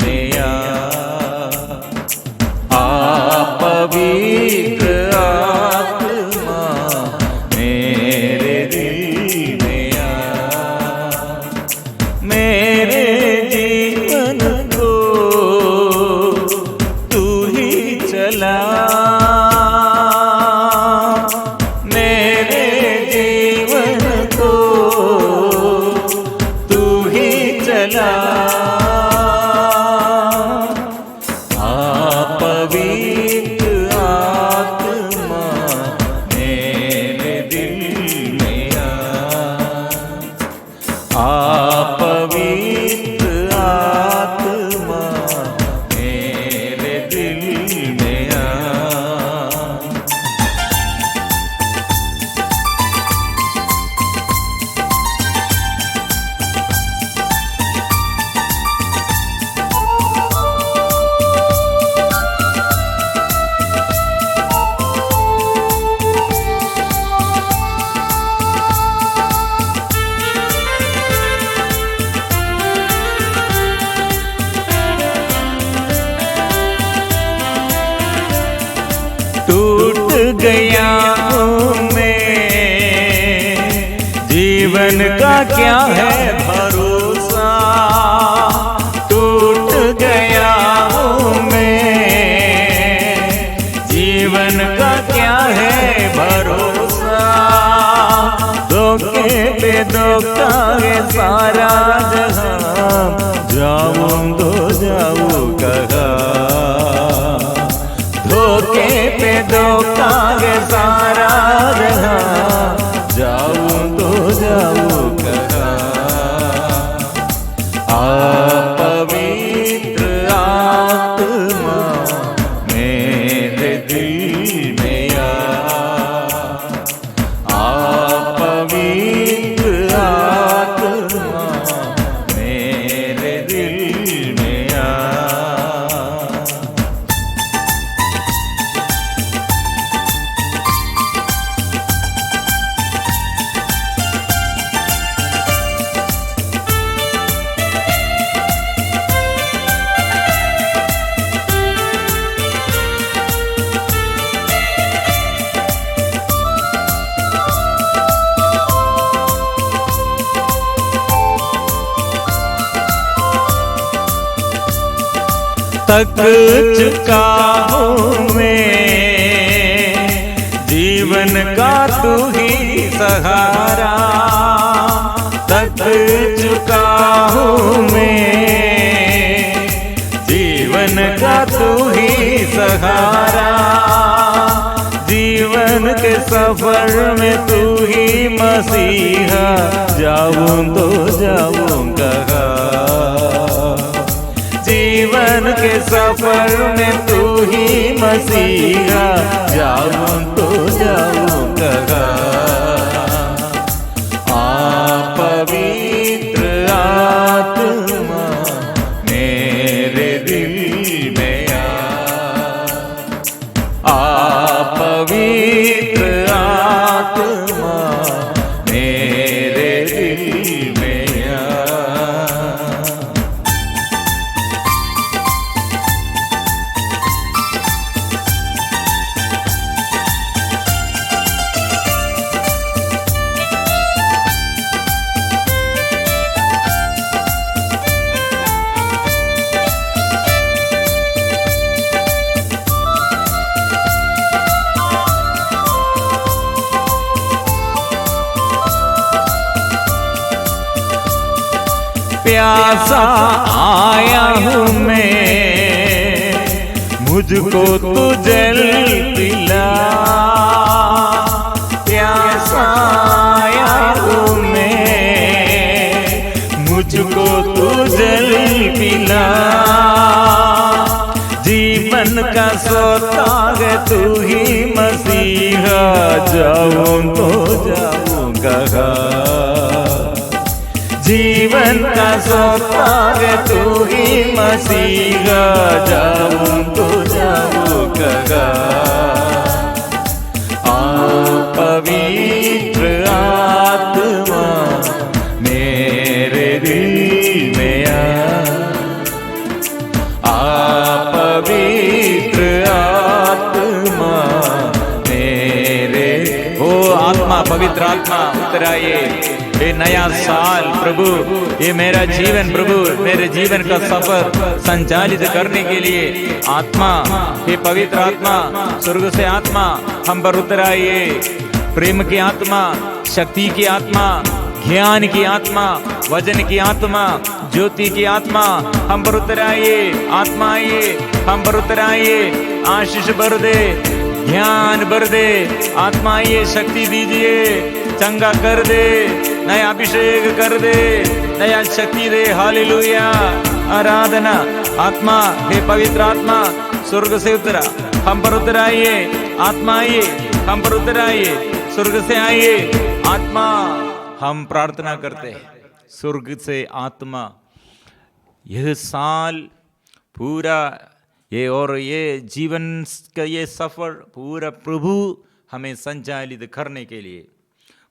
में आ पवित्र आत्मा मेरे दिल में मेरे जीवन को तू ही चला, मेरे जीवन को तू ही चला। पवित्र आत्मा मेरे दिल में पवित्र आत्मा मेरे दिल में टूट गया हूँ मैं, जीवन का क्या है भरोसा। टूट गया हूँ मैं, जीवन का क्या है भरोसा। धोखे पे धोखा है सारा जहां, जाऊं तो जाऊं कहाँ। धोखे पे धोखा है सारा जहां, जाऊं तो जाऊं कहाँ। पवित्र आत्मा मेरे दिल में पवित्र आत्मा मेरे दिल में थक चुका हूँ मैं, जीवन का तू ही सहारा। थक चुका हूँ मैं, जीवन का तू ही सहारा। जीवन के सफर में तू ही मसीहा, जाऊं तो जाऊं कहाँ। जीवन के सफर में तू ही मसीहा, जाऊं तो जाऊं कहाँ। पवित्र आत्मा मेरे दिल में पवित्र आत्मा मेरे दिल में प्यासा आया हूँ मैं, मुझको तू जल पिला। प्यासा आया हूँ मैं, मुझको तू जल पिला। जीवन का सोता है तू ही मसीहा, जाऊं तो जाऊं कहाँ। जीवन का सोता है तू ही मसीहा, जाऊं तो जाऊं कहाँ। पवित्र आत्मा मेरे दिल में आत्मा उतर आइए। ये नया साल प्रभु, ये मेरा जीवन प्रभु, मेरे जीवन का सफर संचालित करने के लिए आत्मा, ये पवित्र आत्मा, स्वर्ग से आत्मा हम पर उतर आइए। प्रेम की आत्मा, शक्ति की आत्मा, ज्ञान की आत्मा, वजन की आत्मा, ज्योति की आत्मा हम पर उतर आइए। आत्मा आइए, हम पर उतर आइए, आशीष भर दे, ज्ञान भर दे। आत्मा आइए, शक्ति दीजिए, चंगा कर दे, नया अभिषेक कर दे, नया शक्ति दे। हालेलुया, आराधना। आत्मा, हे पवित्र आत्मा स्वर्ग से उतरा, हम पर उतर आइए। आत्मा आइए, हम पर उतर आइए, स्वर्ग से आइए। आत्मा, हम प्रार्थना करते हैं स्वर्ग से आत्मा, यह साल पूरा ये और ये जीवन का ये सफर पूरा प्रभु हमें संचालित करने के लिए,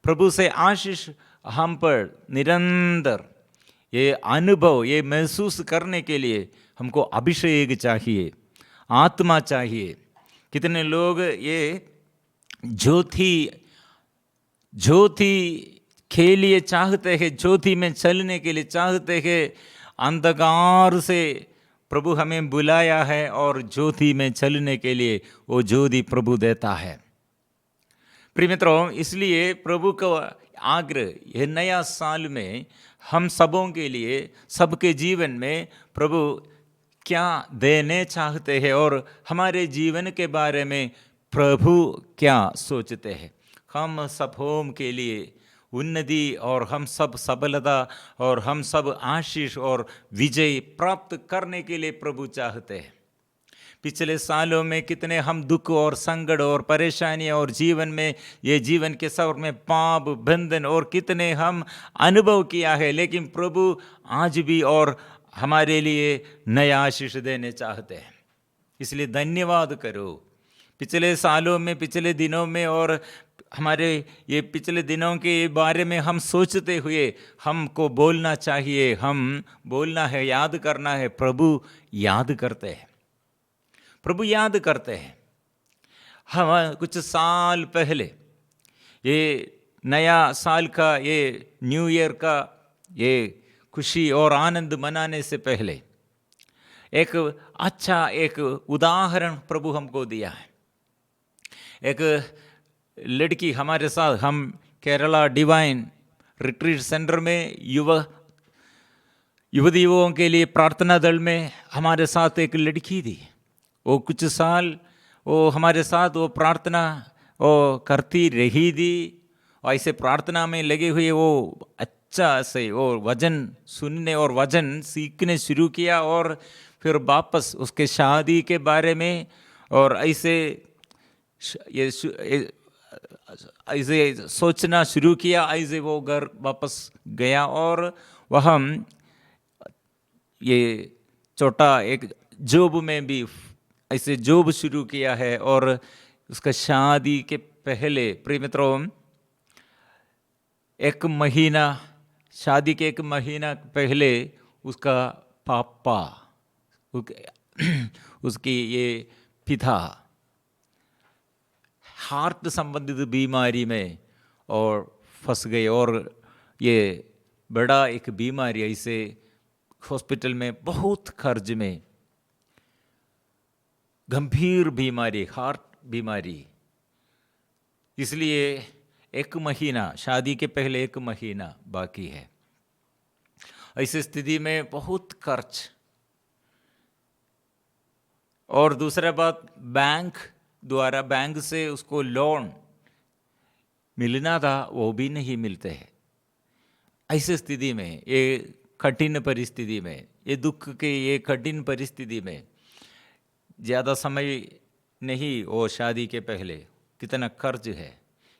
प्रभु से आशीष हम पर निरंतर ये अनुभव ये महसूस करने के लिए हमको अभिषेक चाहिए, आत्मा चाहिए। कितने लोग ये ज्योति के लिए चाहते हैं, ज्योति में चलने के लिए चाहते हैं। अंधकार से प्रभु हमें बुलाया है और ज्योति में चलने के लिए वो ज्योति प्रभु देता है। प्रिय मित्रों, इसलिए प्रभु का आग्रह यह नया साल में हम सबों के लिए, सबके जीवन में प्रभु क्या देने चाहते हैं और हमारे जीवन के बारे में प्रभु क्या सोचते हैं। हम सबों के लिए उन्नति और हम सब सफलता और हम सब आशीष और विजय प्राप्त करने के लिए प्रभु चाहते हैं। पिछले सालों में कितने हम दुख और संकट और परेशानियां और जीवन में ये जीवन के सफर में पाप बंधन और कितने हम अनुभव किया है, लेकिन प्रभु आज भी और हमारे लिए नया आशीष देने चाहते हैं। इसलिए धन्यवाद करो। पिछले सालों में, पिछले दिनों में और हमारे ये पिछले दिनों के बारे में हम सोचते हुए हमको बोलना चाहिए, हम बोलना है, याद करना है। प्रभु याद करते हैं, प्रभु याद करते हैं। हम कुछ साल पहले ये नया साल का, ये न्यू ईयर का ये खुशी और आनंद मनाने से पहले एक अच्छा एक उदाहरण प्रभु हमको दिया है। एक लड़की हमारे साथ, हम केरला डिवाइन रिट्रीट सेंटर में युवतियों के लिए प्रार्थना दल में हमारे साथ एक लड़की थी। वो कुछ साल वो हमारे साथ वो प्रार्थना वो करती रही थी। ऐसे प्रार्थना में लगे हुए वो अच्छा से वो वचन सुनने और वचन सीखने शुरू किया और फिर वापस उसके शादी के बारे में और ऐसे सोचना शुरू किया। ऐसे वो घर वापस गया और वह ये छोटा एक जॉब में भी ऐसे जॉब शुरू किया है। और उसका शादी के पहले, प्रिय मित्रों, शादी के एक महीना पहले उसका पापा, उसकी ये पिता हार्ट संबंधित बीमारी में और फंस गए और ये बड़ा एक बीमारी, ऐसे हॉस्पिटल में बहुत खर्च में, गंभीर बीमारी, हार्ट बीमारी। इसलिए एक महीना, शादी के पहले एक महीना बाकी है। ऐसी स्थिति में बहुत खर्च। और दूसरा बात, बैंक से उसको लोन मिलना था, वो भी नहीं मिलते हैं। ऐसी स्थिति में, ये कठिन परिस्थिति में, ये दुख के ये कठिन परिस्थिति में ज़्यादा समय नहीं, वो शादी के पहले कितना खर्च है,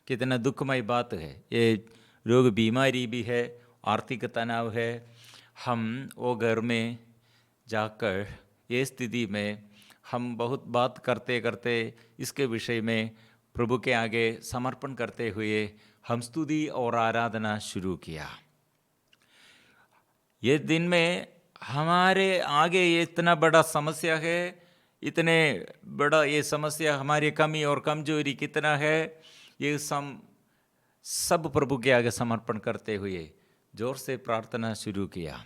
कितना दुखमय बात है। ये रोग बीमारी भी है, आर्थिक तनाव है। हम वो घर में जाकर ये स्थिति में हम बहुत बात करते करते इसके विषय में प्रभु के आगे समर्पण करते हुए हम स्तुति और आराधना शुरू किया। ये दिन में हमारे आगे ये इतना बड़ा समस्या है, इतने बड़ा ये समस्या, हमारी कमी और कमजोरी कितना है, ये सब प्रभु के आगे समर्पण करते हुए जोर से प्रार्थना शुरू किया।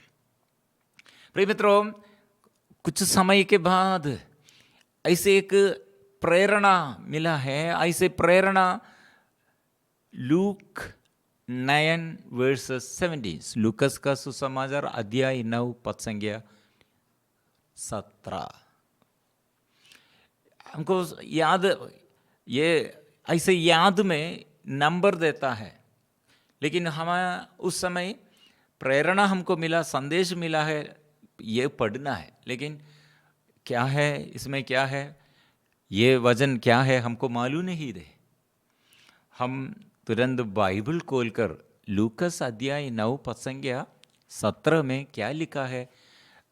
प्रिय मित्रों, कुछ समय के बाद ऐसे एक प्रेरणा मिला है। ऐसे प्रेरणा लूक 9:17, लूकस का सुसमाचार अध्याय 9 पद संख्या 17। हमको याद, ये ऐसे याद में नंबर देता है, लेकिन हमें उस समय प्रेरणा हमको मिला, संदेश मिला है, ये पढ़ना है। लेकिन क्या है इसमें, क्या है ये वजन, क्या है हमको मालूम नहीं रहे। हम तुरंत बाइबल खोलकर लूकस अध्याय 9 पद संख्या 17 में क्या लिखा है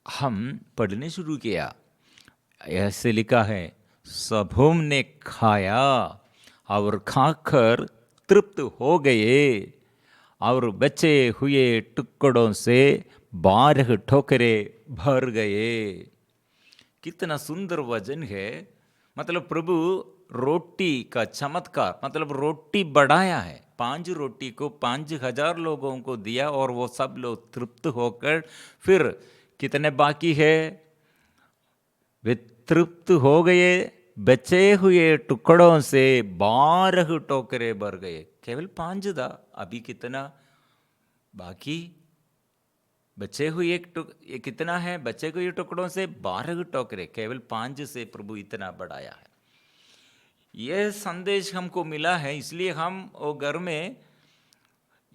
हम पढ़ने शुरू किया। ऐसे लिखा है, सबों ने खाया और खाकर तृप्त हो गए और बचे हुए टुकड़ों से 12 ठोकरे भर गए। कितना सुंदर वचन है। मतलब प्रभु रोटी का चमत्कार, मतलब रोटी बढ़ाया है। 5 रोटी को 5,000 लोगों को दिया और वो सब लोग तृप्त होकर, फिर कितने बाकी है, वे तृप्त हो गए, बचे हुए टुकड़ों से 12 टोकरे भर गए। केवल 5 था, अभी कितना बाकी बचे हुए ये कितना है, बचे हुए टुकड़ों से 12 टोकरे, केवल 5 से प्रभु इतना बढ़ाया है। यह संदेश हमको मिला है, इसलिए हम वो घर में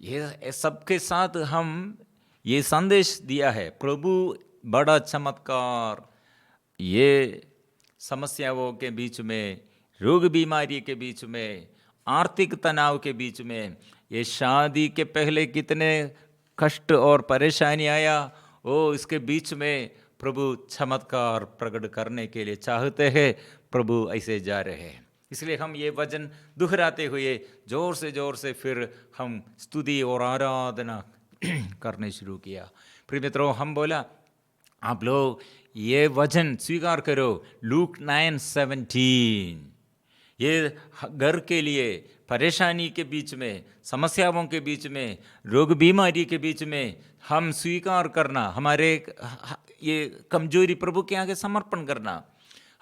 ये सबके साथ हम ये संदेश दिया है। प्रभु बड़ा चमत्कार, ये समस्याओं के बीच में, रोग बीमारी के बीच में, आर्थिक तनाव के बीच में, ये शादी के पहले कितने कष्ट और परेशानी आया, वो इसके बीच में प्रभु चमत्कार प्रकट करने के लिए चाहते हैं। प्रभु ऐसे जा रहे हैं, इसलिए हम ये वचन दोहराते हुए जोर से फिर हम स्तुति और आराधना करने शुरू किया। प्रिय मित्रों, हम बोला आप लोग ये वचन स्वीकार करो, लूक 9:17। ये घर के लिए, परेशानी के बीच में, समस्याओं के बीच में, रोग बीमारी के बीच में हम स्वीकार करना, हमारे ये कमजोरी प्रभु के आगे समर्पण करना,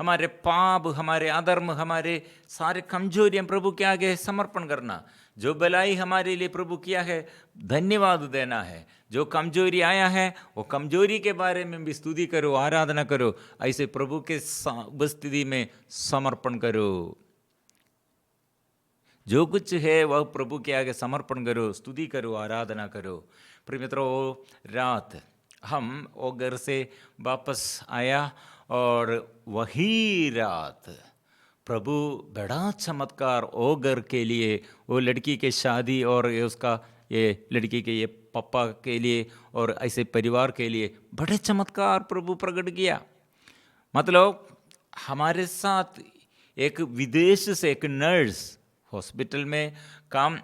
हमारे पाप, हमारे अधर्म, हमारे सारे कमजोरियां प्रभु के आगे समर्पण करना। जो भलाई हमारे लिए प्रभु किया है धन्यवाद देना है। जो कमजोरी आया है वो कमजोरी के बारे में भी स्तुति करो, आराधना करो। ऐसे प्रभु के उपस्थिति में समर्पण करो। जो कुछ है वह प्रभु के आगे समर्पण करो, स्तुति करो, आराधना करो। प्रिय मित्रों, रात हम वो घर से वापस आया और वही रात प्रभु बड़ा चमत्कार वो घर के लिए, वो लड़की के शादी और ये उसका, ये लड़की के ये पापा के लिए और ऐसे परिवार के लिए बड़े चमत्कार प्रभु प्रकट किया। मतलब हमारे साथ एक विदेश से एक नर्स, हॉस्पिटल में काम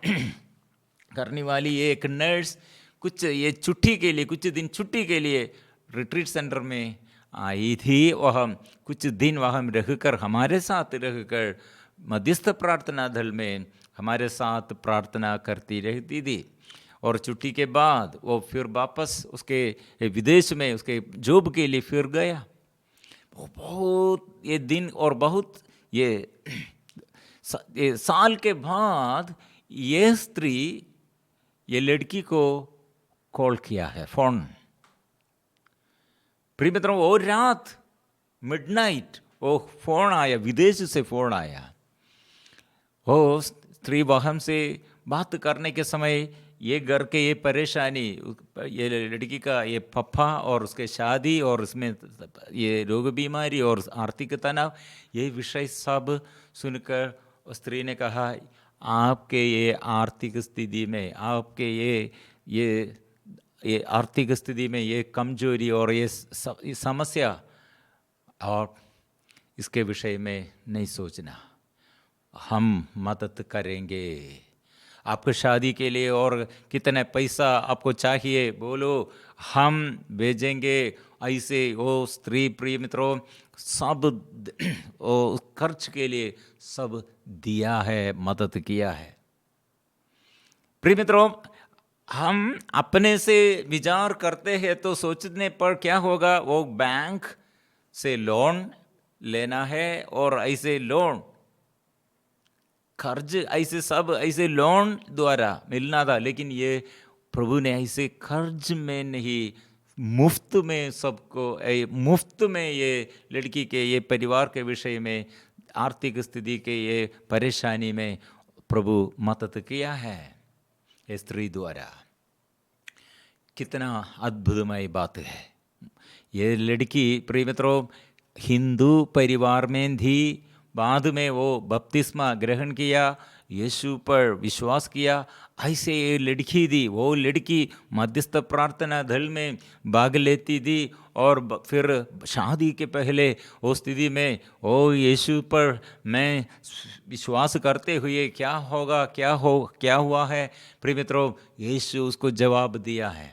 करने वाली एक नर्स, कुछ ये छुट्टी के लिए, कुछ दिन छुट्टी के लिए रिट्रीट सेंटर में आई थी। वह कुछ दिन वहाँ रहकर, हमारे साथ रहकर मध्यस्थ प्रार्थना दल में हमारे साथ प्रार्थना करती रहती थी। और छुट्टी के बाद वो फिर वापस उसके विदेश में उसके जॉब के लिए फिर गया। वो बहुत ये दिन और बहुत ये साल के बाद ये स्त्री, ये लड़की को कॉल किया है, फोन। प्रिय मित्रों, वो रात मिडनाइट वो फोन आया, विदेश से फोन आया। वो स्त्री वहाँ से बात करने के समय ये घर के ये परेशानी, ये लड़की का ये पप्पा और उसके शादी और उसमें ये रोग बीमारी और आर्थिक तनाव, ये विषय सब सुनकर उस स्त्री ने कहा, आपके ये आर्थिक स्थिति में, आपके ये आर्थिक स्थिति में ये कमजोरी और ये समस्या, और इसके विषय में नहीं सोचना, हम मदद करेंगे। आपको शादी के लिए और कितने पैसा आपको चाहिए बोलो, हम भेजेंगे। ऐसे वो स्त्री, प्रिय मित्रों, सब वो खर्च के लिए सब दिया है, मदद किया है। प्रिय मित्रों, हम अपने से विचार करते हैं तो सोचने पर क्या होगा, वो बैंक से लोन लेना है और ऐसे लोन कर्ज ऐसे सब ऐसे लोन द्वारा मिलना था, लेकिन ये प्रभु ने ऐसे कर्ज में नहीं, मुफ्त में सबको, मुफ्त में ये लड़की के, ये परिवार के विषय में, आर्थिक स्थिति के ये परेशानी में प्रभु मदद किया है ये स्त्री द्वारा। कितना अद्भुतमय बात है। ये लड़की प्रिय मित्रों हिंदू परिवार में थी, बाद में वो बपतिस्मा ग्रहण किया, यीशु पर विश्वास किया। ऐसे ये लड़की थी, वो लड़की मध्यस्थ प्रार्थना दल में भाग लेती थी और फिर शादी के पहले वो स्थिति में ओ यीशु पर मैं विश्वास करते हुए क्या होगा, क्या हुआ है प्रिय मित्रों, यीशु उसको जवाब दिया है।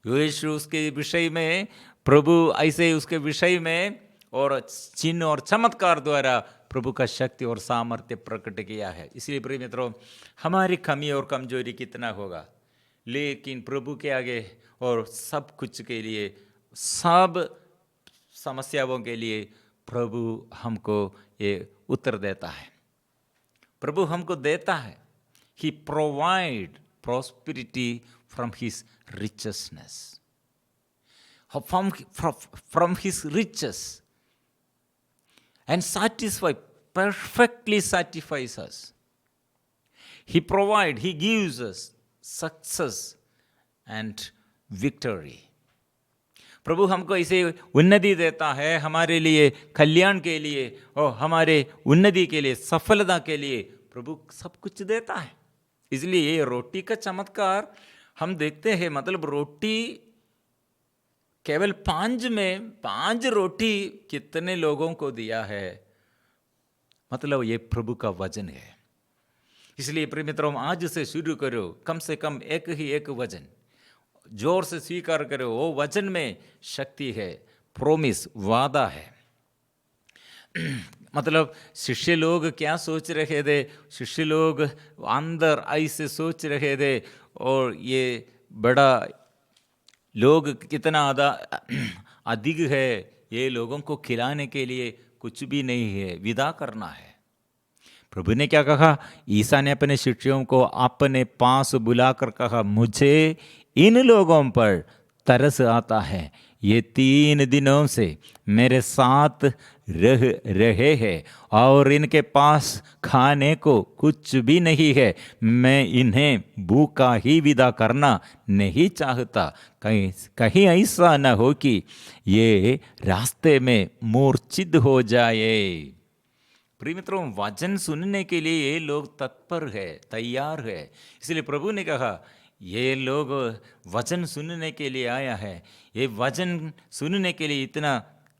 यीशु उसके विषय में, प्रभु ऐसे उसके विषय में और चिन्ह और चमत्कार द्वारा प्रभु का शक्ति और सामर्थ्य प्रकट किया है। इसलिए प्रिय मित्रों, हमारी कमी और कमजोरी कितना होगा, लेकिन प्रभु के आगे और सब कुछ के लिए, सब समस्याओं के लिए प्रभु हमको ये उत्तर देता है, प्रभु हमको देता है। He provide prosperity from his richness, from his riches, and perfectly satisfies us. He provides, he gives us success and victory. प्रभु हमको ऐसे उन्नति देता है हमारे लिए, कल्याण के लिए और हमारे उन्नति के लिए, सफलता के लिए प्रभु सब कुछ देता है। इसलिए ये रोटी का चमत्कार हम देखते हैं, मतलब रोटी केवल 5 रोटी कितने लोगों को दिया है, मतलब ये प्रभु का वचन है। इसलिए प्रिय मित्रों, आज से शुरू करो, कम से कम एक वचन जोर से स्वीकार करो। वो वचन में शक्ति है, प्रोमिस, वादा है। मतलब शिष्य लोग क्या सोच रहे थे, शिष्य लोग अंदर ऐसे सोच रहे थे, और ये बड़ा लोग कितना अधिक है, ये लोगों को खिलाने के लिए कुछ भी नहीं है, विदा करना है। प्रभु ने क्या कहा, ईसा ने अपने शिष्यों को अपने पास बुलाकर कहा, मुझे इन लोगों पर तरस आता है, ये 3 दिनों से मेरे साथ रह रहे हैं और इनके पास खाने को कुछ भी नहीं है, मैं इन्हें भूखा ही विदा करना नहीं चाहता, कहीं ऐसा न हो कि ये रास्ते में मूर्छित हो जाए। प्रिय मित्रों, वचन सुनने के लिए ये लोग तत्पर है, तैयार है। इसलिए प्रभु ने कहा, ये लोग वचन सुनने के लिए आया है, ये वचन सुनने के लिए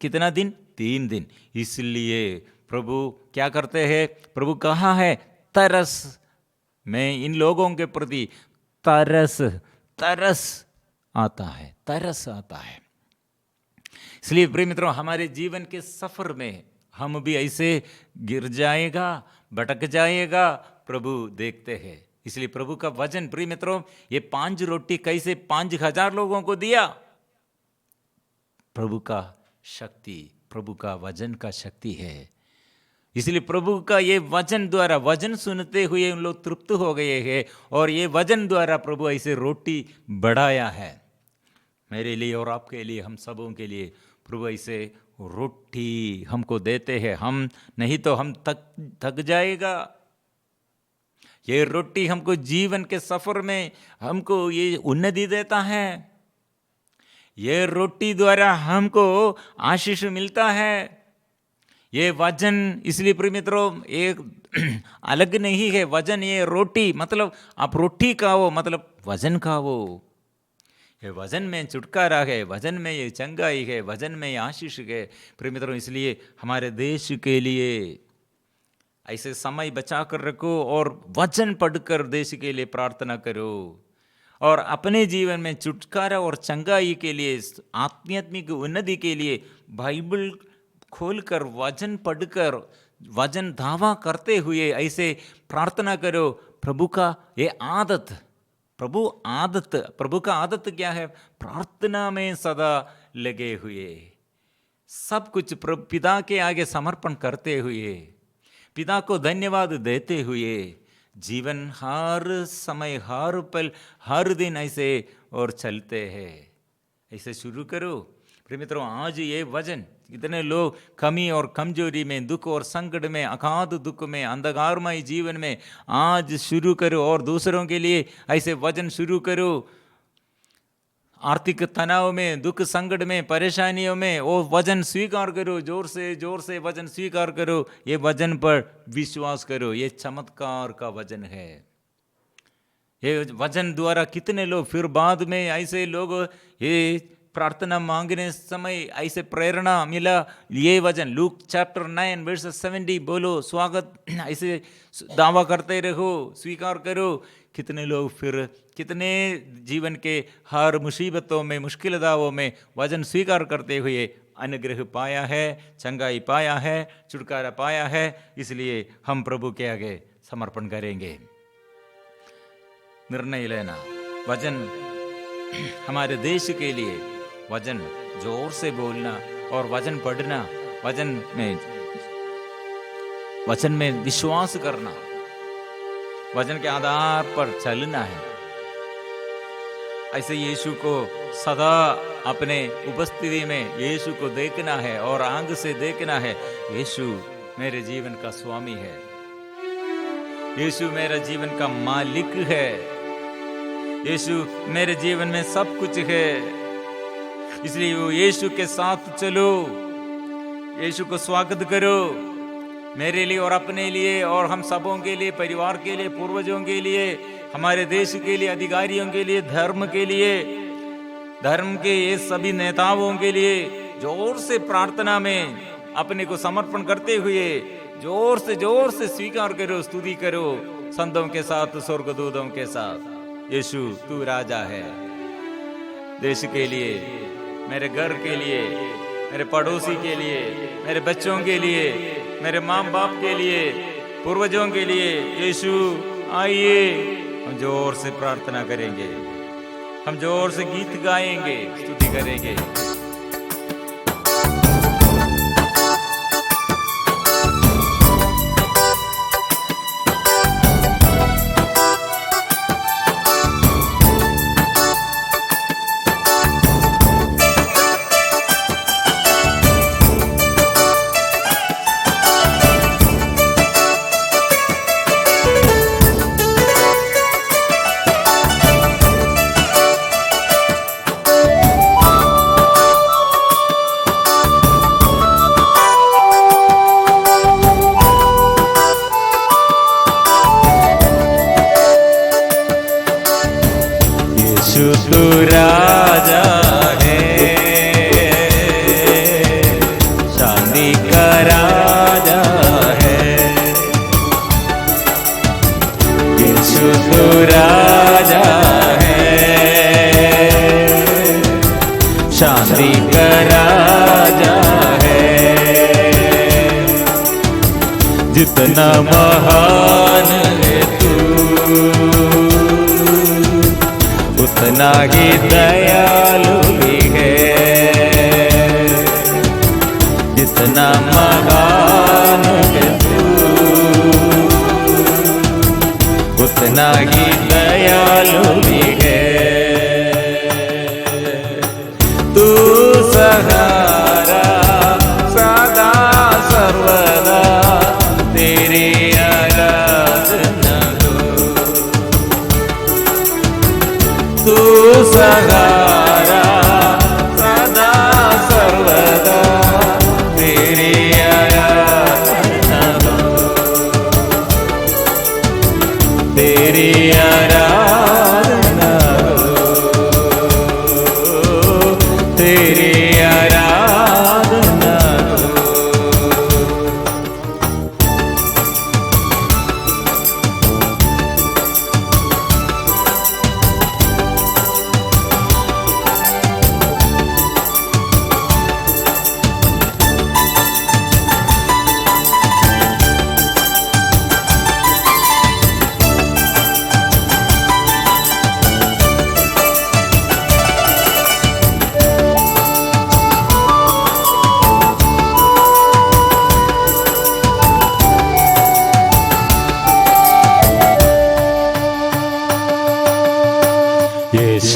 कितना दिन, 3 दिन। इसलिए प्रभु क्या करते हैं, प्रभु कहा है तरस, मैं इन लोगों के प्रति तरस आता है। इसलिए प्रिय मित्रों, हमारे जीवन के सफर में हम भी ऐसे गिर जाएगा, भटक जाएगा, प्रभु देखते हैं। इसलिए प्रभु का वचन, प्रिय मित्रों, ये 5 रोटी कैसे 5000 लोगों को दिया, प्रभु का शक्ति, प्रभु का वचन का शक्ति है। इसलिए प्रभु का ये वचन द्वारा, वचन सुनते हुए उन लोग तृप्त हो गए हैं, और ये वचन द्वारा प्रभु ऐसे रोटी बढ़ाया है मेरे लिए और आपके लिए, हम सबों के लिए। प्रभु ऐसे रोटी हमको देते हैं, हम नहीं तो हम थक जाएगा। ये रोटी हमको जीवन के सफर में हमको ये उन्नति देता है, ये रोटी द्वारा हमको आशीष मिलता है, ये वचन। इसलिए प्रिय मित्रों, एक अलग नहीं है वचन, ये रोटी, मतलब आप रोटी खाओ, मतलब वचन खाओ। ये वचन में छुटकारा है, वचन में ये चंगाई है, वचन में ये आशीष है। प्रिय मित्रों, इसलिए हमारे देश के लिए ऐसे समय बचा कर रखो और वचन पढ़कर देश के लिए प्रार्थना करो, और अपने जीवन में छुटकारा और चंगाई के लिए, आध्यात्मिक उन्नति के लिए बाइबल खोलकर, वचन पढ़कर, वचन दावा करते हुए ऐसे प्रार्थना करो। प्रभु का ये आदत, प्रभु का आदत क्या है? प्रार्थना में सदा लगे हुए, सब कुछ पिता के आगे समर्पण करते हुए, पिता को धन्यवाद देते हुए जीवन हर समय, हर पल, हर दिन ऐसे और चलते हैं। ऐसे शुरू करो प्रिय मित्रों। आज ये वचन, कितने लोग कमी और कमजोरी में, दुख और संकट में, अगाध दुख में, अंधकारमय जीवन में, आज शुरू करो और दूसरों के लिए ऐसे वचन शुरू करो। आर्थिक तनाव में, दुख संकट में, परेशानियों में वो वचन स्वीकार करो, जोर से वचन स्वीकार करो। ये वचन पर विश्वास करो, ये चमत्कार का वचन है। ये वचन द्वारा कितने लोग फिर बाद में ऐसे लोग ये प्रार्थना मांगने समय ऐसे प्रेरणा मिला। ये वचन लूक चैप्टर 9 वर्स 70, बोलो स्वागत, ऐसे दावा करते रहो, स्वीकार करो। कितने लोग फिर कितने जीवन के हर मुसीबतों में, मुश्किल दावों में वचन स्वीकार करते हुए अनुग्रह पाया है, चंगाई पाया है, छुटकारा पाया है। इसलिए हम प्रभु के आगे समर्पण करेंगे। निर्णय लेना, वचन हमारे देश के लिए, वचन जोर से बोलना और वचन पढ़ना, वचन में विश्वास करना, वचन के आधार पर चलना है। ऐसे यीशु को सदा अपने उपस्थिति में यीशु को देखना है और आंख से देखना है। यीशु मेरे जीवन का स्वामी है, यीशु मेरे जीवन का मालिक है, यीशु मेरे जीवन में सब कुछ है। इसलिए वो यीशु के साथ चलो, यीशु को स्वागत करो, मेरे लिए और अपने लिए और हम सबों के लिए, परिवार के लिए, पूर्वजों के लिए, हमारे देश के लिए, अधिकारियों के लिए, धर्म के लिए, धर्म के ये सभी नेताओं के लिए जोर से प्रार्थना में अपने को समर्पण करते हुए जोर से स्वीकार करो, स्तुति करो संतों के साथ, स्वर्गदूतों के साथ। यीशु तू राजा है। देश के लिए, मेरे घर के लिए, मेरे पड़ोसी के लिए, मेरे बच्चों के लिए, मेरे माँ बाप के लिए, पूर्वजों के लिए, यीशु आइए। हम जोर से प्रार्थना करेंगे, हम जोर से गीत गाएंगे, स्तुति करेंगे। तू राजा है, शांति का राजा है। यीशु तू राजा है, शांति का राजा है। जितना महान है तू, उतना ही दयालु भी है। जितना महान है तू, उतना ही दयालु भी है। तू सहारा सदा सर्वदा तेरी आराधना हो। तू सहारा सदा सर्वदा तेरी आराधना हो, तेरी आराधना हो, तेरी आराधना हो।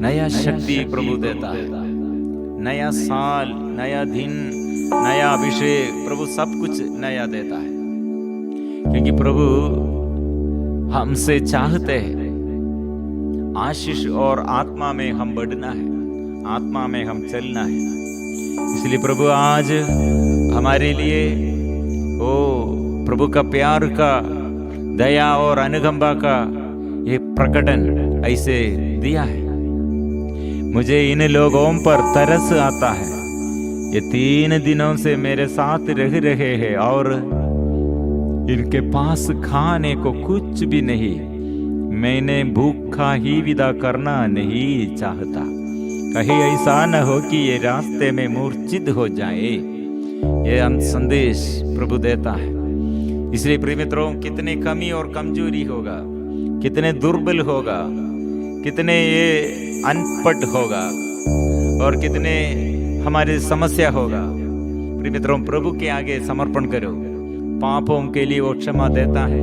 नया शक्ति प्रभु देता है, नया साल, नया दिन, नया अभिषेक, प्रभु सब कुछ नया देता है। क्योंकि प्रभु हमसे चाहते हैं आशीष और आत्मा में हम बढ़ना है, आत्मा में हम चलना है। इसलिए प्रभु आज हमारे लिए ओ प्रभु का प्यार का, दया और अनुकंपा का ये प्रकटन ऐसे दिया है। मुझे इन लोगों पर तरस आता है, ये 3 दिनों से मेरे साथ रह रहे हैं और इनके पास खाने को कुछ भी नहीं, मैंने भूखा ही विदा करना नहीं चाहता। कहीं ऐसा न हो कि ये रास्ते में मूर्छित हो जाए। ये संदेश प्रभु देता है। इसलिए प्रिय मित्रों, कितने कमी और कमजोरी होगा, कितने दुर्बल होगा, कितने ये अनपढ़ होगा और कितने हमारे समस्या होगा, प्रिय मित्रों प्रभु के आगे समर्पण करो। पापों के लिए वो क्षमा देता है,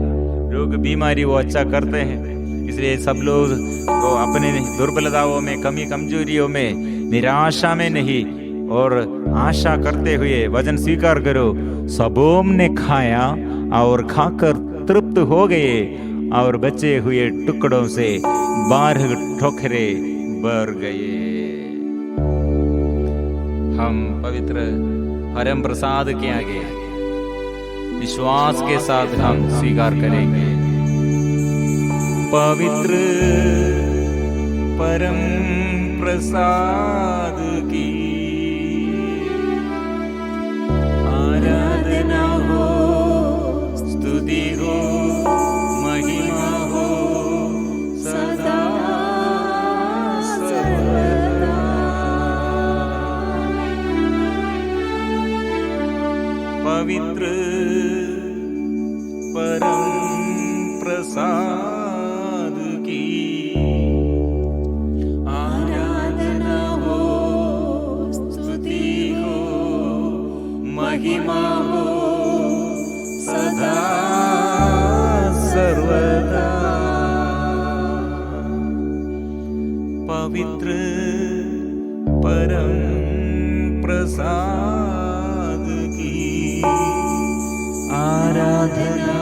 रोग बीमारी वो अच्छा करते हैं। इसलिए सब लोग को अपने दुर्बलताओं में, कमी कमजोरियों में, निराशा में नहीं और आशा करते हुए वचन स्वीकार करो। सबों ने खाया और खाकर तृप्त हो गए और बचे हुए टुकड़ों से 12 ठोकरे भर गए। हम पवित्र परम प्रसाद के आगे विश्वास के साथ हम स्वीकार करेंगे। पवित्र परम प्रसाद की आराधना हो, स्तुति हो, महिमा हो सदा सर्वदा। पवित्र परम प्रसाद की आराधना हो, स्तुति हो, महिमा हो सदा सर्वदा। पवित्र परम प्रसाद की आराधना